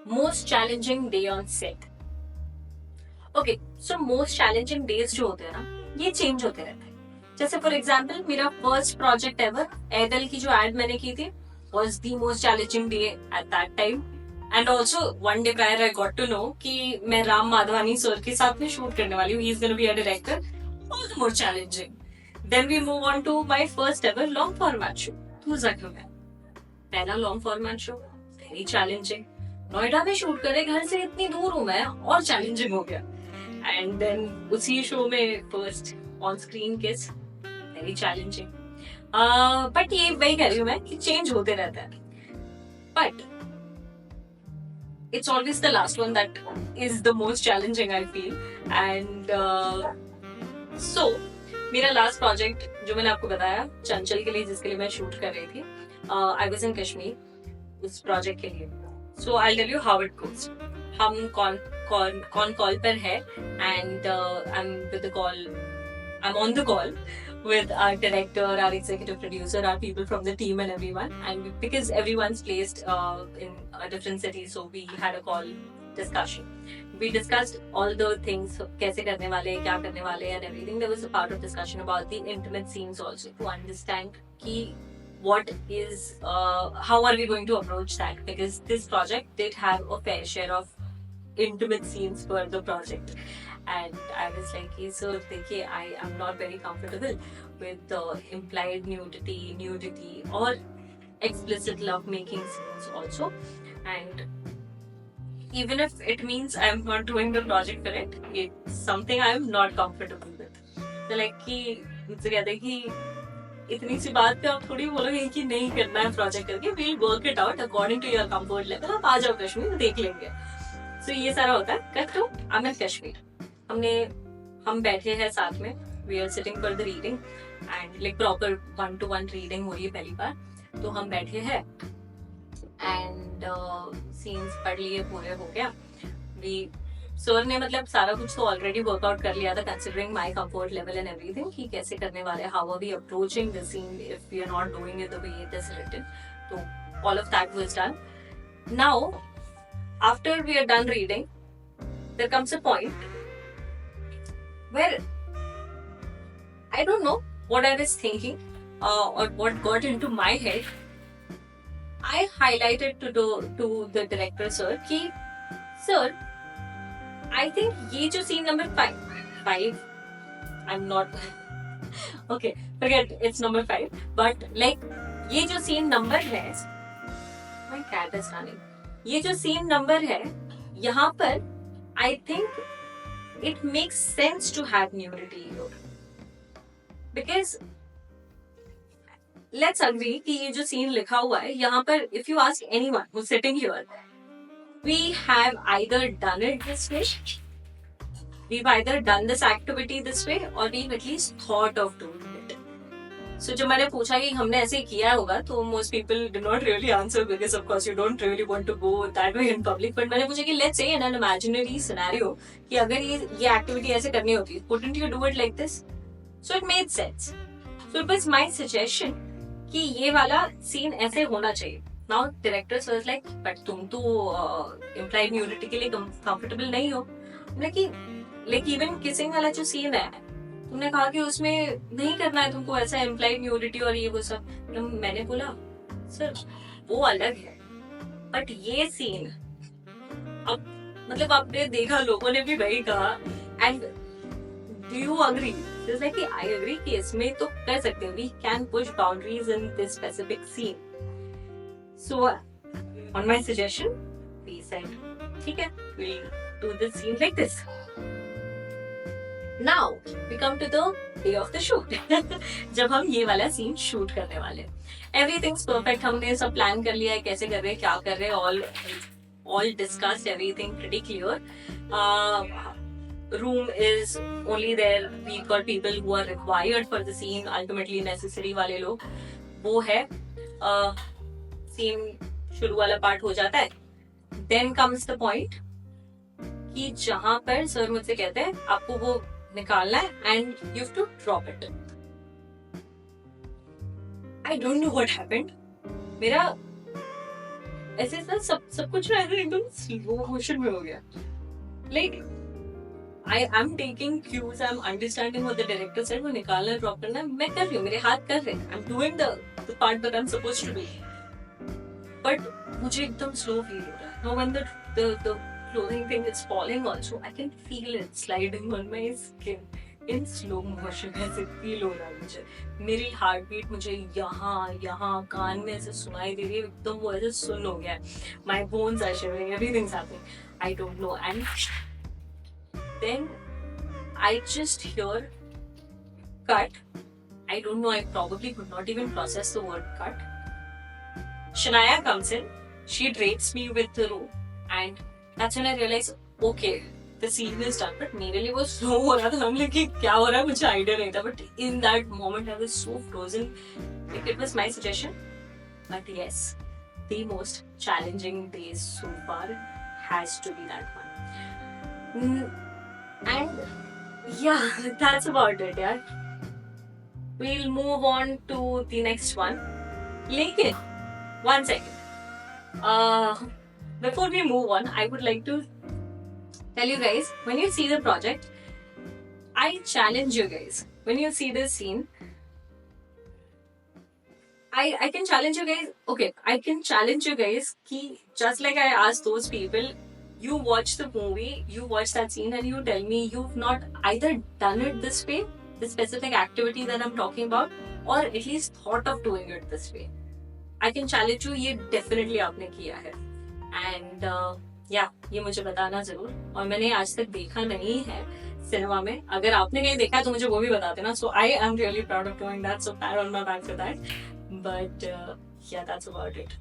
Most challenging day on set. Okay, so most challenging days जो होते हैं ना, ये चेंज होते रहते हैं. जैसे फॉर एग्जाम्पल मेरा फर्स्ट प्रोजेक्ट एवर एयरटेल की जो एड मैंने की थी was the most challenging day at that time. And also one day prior I got to know कि मैं राम माधवानी सर के साथ में शूट करने वाली हूँ. He is gonna be a director. All the more challenging. Then we move on to my first ever long format show. पहला long format show, very challenging. Noida में शूट करे, घर से इतनी दूर हूँ मैं, और चैलेंजिंग हो गया. एंड देन उसी शो में फर्स्ट ऑन स्क्रीन किस, वेरी चैलेंजिंग. बट ये वही कह रही हूँ मैं कि चेंज होते रहता है. But it's always the last one that is the most challenging I feel. And so मेरा लास्ट प्रोजेक्ट जो मैंने आपको बताया चंचल के लिए, जिसके लिए मैं शूट कर रही थी, आई वाज इन कश्मीर उस प्रोजेक्ट के लिए. So I tell you how it goes. हम कौन कॉल पर है, and I am with the call, I am on the call with our director, our executive producer, our people from the team and everyone. And because everyone's placed in a different city, so we had a call discussion. We discussed all the things, कैसे करने वाले, क्या करने वाले, and everything. There was a part of discussion about the intimate scenes also, to understand कि what is, how are we going to approach that, because this project did have a fair share of intimate scenes for the project. And I was like, hey, so देखिए, I am not very comfortable with the implied nudity or explicit love making scenes also. And even if it means I am not doing the project for it, it's something I am not comfortable with. So like कि मुझसे कहते हैं कि इतनी सी बात पे आप थोड़ी बोलोगे कि नहीं करना है प्रोजेक्ट करके. we'll work it out according to your comfort level. आप आ जाओ कश्मीर, देख लेंगे. So ये सारा होता है. Cut to I'm in Kashmir. हम बैठे हैं साथ में, we are sitting for the reading, and like proper 1-to-1 reading हो रही है पहली बार. तो हम बैठे हैं एंड सीन्स पढ़ लिए, पूरे हो गया. वी सर ने मतलब सारा कुछ तो ऑलरेडी वर्कआउट कर लिया था, considering my comfort level and everything, कि कैसे करने वाले, how are we approaching the scene if we are not doing it the way it is written. तो all of that was done. Now after we are done reading, there comes a point where I don't know what I was thinking or what got into my head. I highlighted to the director sir कि sir, I think ये जो scene number 5, I'm not okay, forget it's number 5, but like ये जो scene number है, my cat is running. ये जो scene number है, यहाँ पर I think it makes sense to have nudity here, because let's agree कि ये जो scene लिखा हुआ है यहाँ पर, if you ask anyone who's sitting here, we have either done it this way, we've either done this activity this way, or we've at least thought of doing it. So जब मैंने पूछा कि हमने ऐसे किया होगा, तो most people did not really answer, because of course you don't really want to go that way in public. But मैंने पूछा कि let's say in an imaginary scenario कि अगर ये activity ऐसे करनी होती, wouldn't you do it like this? So it made sense. So it was my suggestion कि ये वाला scene ऐसे होना चाहिए. Now director was like, but तुम तो implied nudity के लिए comfortable नहीं हो. like even kissing वाला जो scene है, तुमने कहा कि उसमें नहीं करना है तुमको ऐसा इम्प्लाइड न्यूडिटी और ये वो सब. मैंने बोला सर वो अलग है, बट ये सीन अब मतलब आपने देखा, लोगों ने भी वही कहा. And do you agree? Like I agree कि इसमें तो कर सकते हैं, we can push boundaries in this specific scene. So on my suggestion we said ठीक है, we'll do this scene like this. Now we come to the day of the shoot. जब हम ये वाला सीन शूट करने वाले, everything's perfect. हमने सब प्लान कर लिया है, कैसे कर रहे हैं, क्या कर रहे हैं, all discussed everything pretty clear. Room is only there. We've got people who are required for the scene, ultimately necessary वाले लोग वो है. सीन शुरू वाला पार्ट हो जाता है. Then comes the point कि जहां पर सर मुझसे कहते हैं आपको वो निकालना है and you have to drop it. I don't know what happened. मेरा ऐसे ना सब कुछ ना ऐसे एकदम स्लो मोशन में हो गया. Like I'm taking cues, I'm understanding what the director said, वो निकालना ड्रॉप करना मैं कर रही हूँ, मेरे हाथ कर रहे हैं, I'm doing the part that I'm supposed to do. But मुझे एकदम slow feel हो रहा है. Now when the clothing thing is falling also, I can feel it sliding on my skin in slow motion. ऐसे feel हो रहा है मुझे. मेरी heart beat मुझे यहाँ कान में ऐसे सुनाई दे रही है, एकदम वो ऐसे सुन हो गया है. My bones are shivering, everything's happening. I don't know. And then I just hear cut. I don't know, I probably could not even process the word cut. Shania comes in, she drapes me with the rope, and that's when I realize, okay, the scene is done. But मेरे लिए वो slow हो रहा था, हम लोग कि क्या हो रहा है मुझे idea नहीं था. But in that moment I was so frozen. It was my suggestion. But yes, the most challenging days so far has to be that one. And yeah, that's about it, yeah. We'll move on to the next one. Lekin, one second. Before we move on, I would like to tell you guys, when you see the project, I challenge you guys. When you see this scene, I can challenge you guys. Okay, I can challenge you guys ki just like I asked those people, you watch the movie, you watch that scene and you tell me you've not either done it this way, the specific activity that I'm talking about, or at least thought of doing it this way. I can challenge you, ये definitely आपने किया है. And yeah, ये मुझे बताना जरूर. और मैंने आज तक देखा नहीं है सिनेमा में. अगर आपने कहीं देखा है तो मुझे वो भी बता देना. So I am really proud of doing that. So pat on my back for that. But yeah, that's about it.